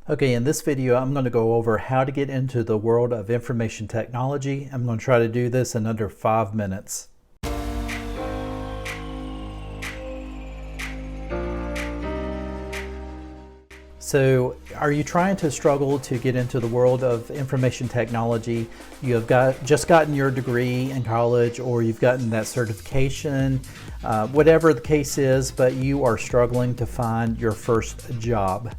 Okay, in this video, I'm going to go over how to get into the world of information technology. I'm going to try to do this in under 5 minutes. So, are you trying to struggle to get into the world of information technology? You have just gotten your degree in college, or you've gotten that certification, whatever the case is, but you are struggling to find your first job.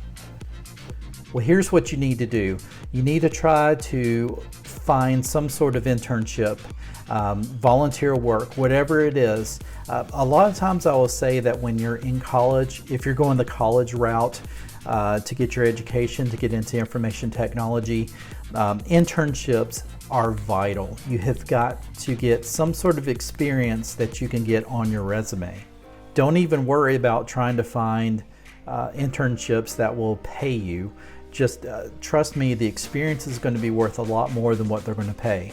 Well, here's what you need to do. You need to try to find some sort of internship, volunteer work, whatever it is. A lot of times I will say that when you're in college, if you're going the college route to get your education, to get into information technology, internships are vital. You have got to get some sort of experience that you can get on your resume. Don't even worry about trying to find internships that will pay you. Just trust me, the experience is going to be worth a lot more than what they're going to pay.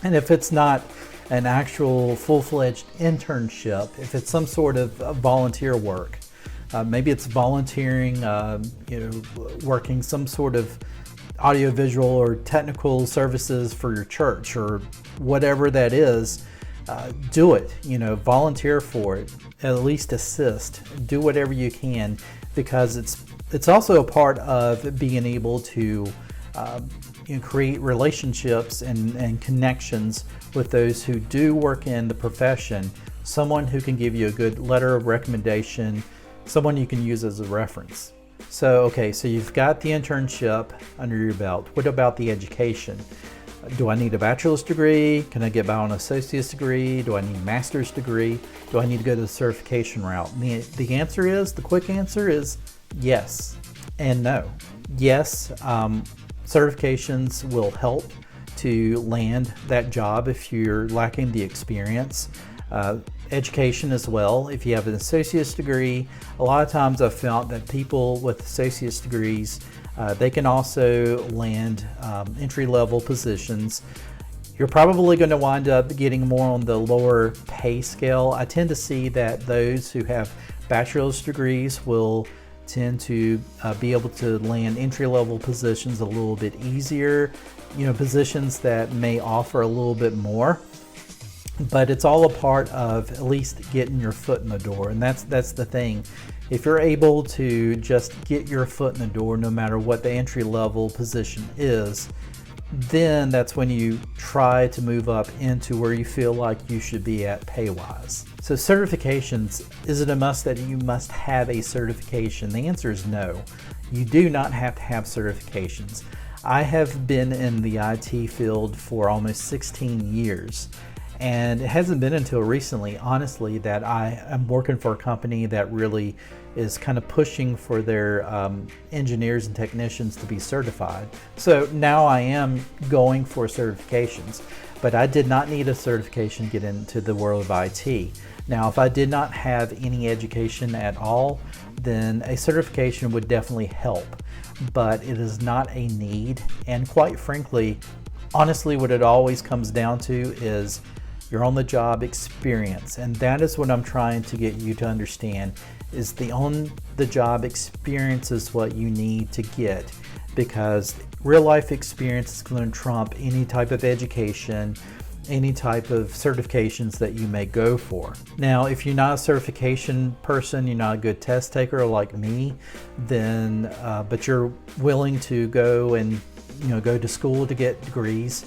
And if it's not an actual full-fledged internship, if it's some sort of volunteer work, maybe it's volunteering, working some sort of audiovisual or technical services for your church or whatever that is, do it. Volunteer for it, at least assist, do whatever you can, because it's also a part of being able to create relationships and connections with those who do work in the profession, someone who can give you a good letter of recommendation, someone you can use as a reference. So you've got the internship under your belt. What about the education? Do I need a bachelor's degree? Can I get by on an associate's degree? Do I need a master's degree? Do I need to go to the certification route? And the quick answer is yes and no. Yes, certifications will help to land that job if you're lacking the experience. Education as well. If you have an associate's degree, a lot of times I've found that people with associate's degrees, they can also land entry-level positions. You're probably going to wind up getting more on the lower pay scale. I tend to see that those who have bachelor's degrees will tend to be able to land entry-level positions a little bit easier, positions that may offer a little bit more. But it's all a part of at least getting your foot in the door, and that's the thing. If you're able to just get your foot in the door, no matter what the entry-level position is, then that's when you try to move up into where you feel like you should be at pay-wise. So certifications, is it a must that you must have a certification? The answer is no. You do not have to have certifications. I have been in the IT field for almost 16 years. And it hasn't been until recently, honestly, that I am working for a company that really is kind of pushing for their engineers and technicians to be certified. So now I am going for certifications, but I did not need a certification to get into the world of IT. Now, if I did not have any education at all, then a certification would definitely help, but it is not a need. And quite frankly, honestly, what it always comes down to is your on-the-job experience, and that is what I'm trying to get you to understand, is the on-the-job experience is what you need to get, because real-life experience is going to trump any type of education, any type of certifications that you may go for. Now, if you're not a certification person, you're not a good test taker like me, then but you're willing to go and go to school to get degrees,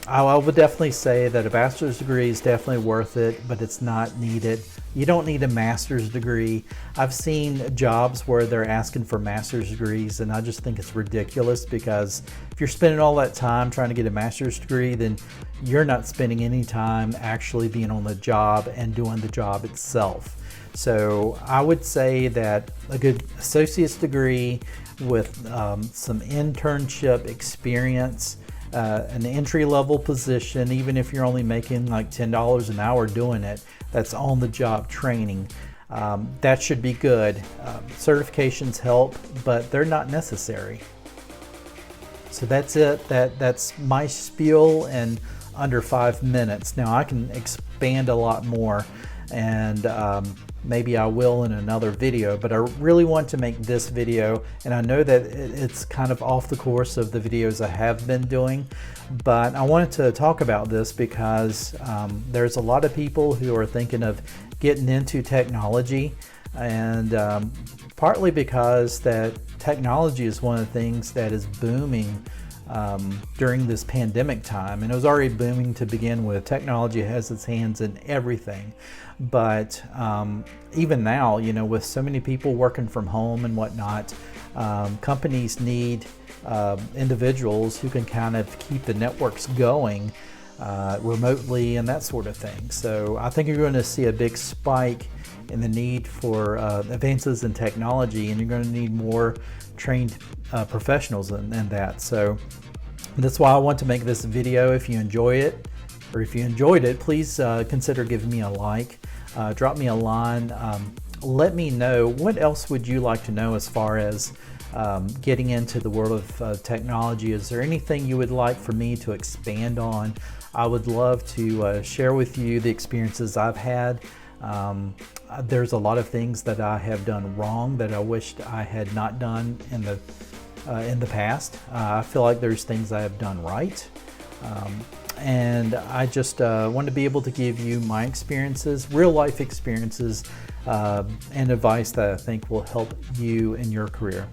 I would definitely say that a bachelor's degree is definitely worth it, but it's not needed. You don't need a master's degree. I've seen jobs where they're asking for master's degrees, and I just think it's ridiculous, because if you're spending all that time trying to get a master's degree, then you're not spending any time actually being on the job and doing the job itself. So I would say that a good associate's degree with some internship experience, an entry-level position, even if you're only making like $10 an hour doing it, that's on-the-job training. That should be good. Certifications help, but they're not necessary. So that's it. That's my spiel in under 5 minutes. Now I can expand a lot more, and maybe I will in another video, but I really want to make this video, and I know that it's kind of off the course of the videos I have been doing, but I wanted to talk about this because there's a lot of people who are thinking of getting into technology, and partly because that technology is one of the things that is booming during this pandemic time, and it was already booming to begin with. Technology has its hands in everything, but even now, you know, with so many people working from home and whatnot, companies need individuals who can kind of keep the networks going remotely and that sort of thing. So I think you're going to see a big spike in the need for advances in technology, and you're going to need more trained professionals in that. So that's why I want to make this video. If you enjoy it, or if you enjoyed it, please consider giving me a like, drop me a line, let me know what else would you like to know as far as getting into the world of technology. Is there anything you would like for me to expand on? I would love to share with you the experiences I've had. There's a lot of things that I have done wrong that I wished I had not done in the past. I feel like there's things I have done right, and I just want to be able to give you my experiences, real life experiences, and advice that I think will help you in your career.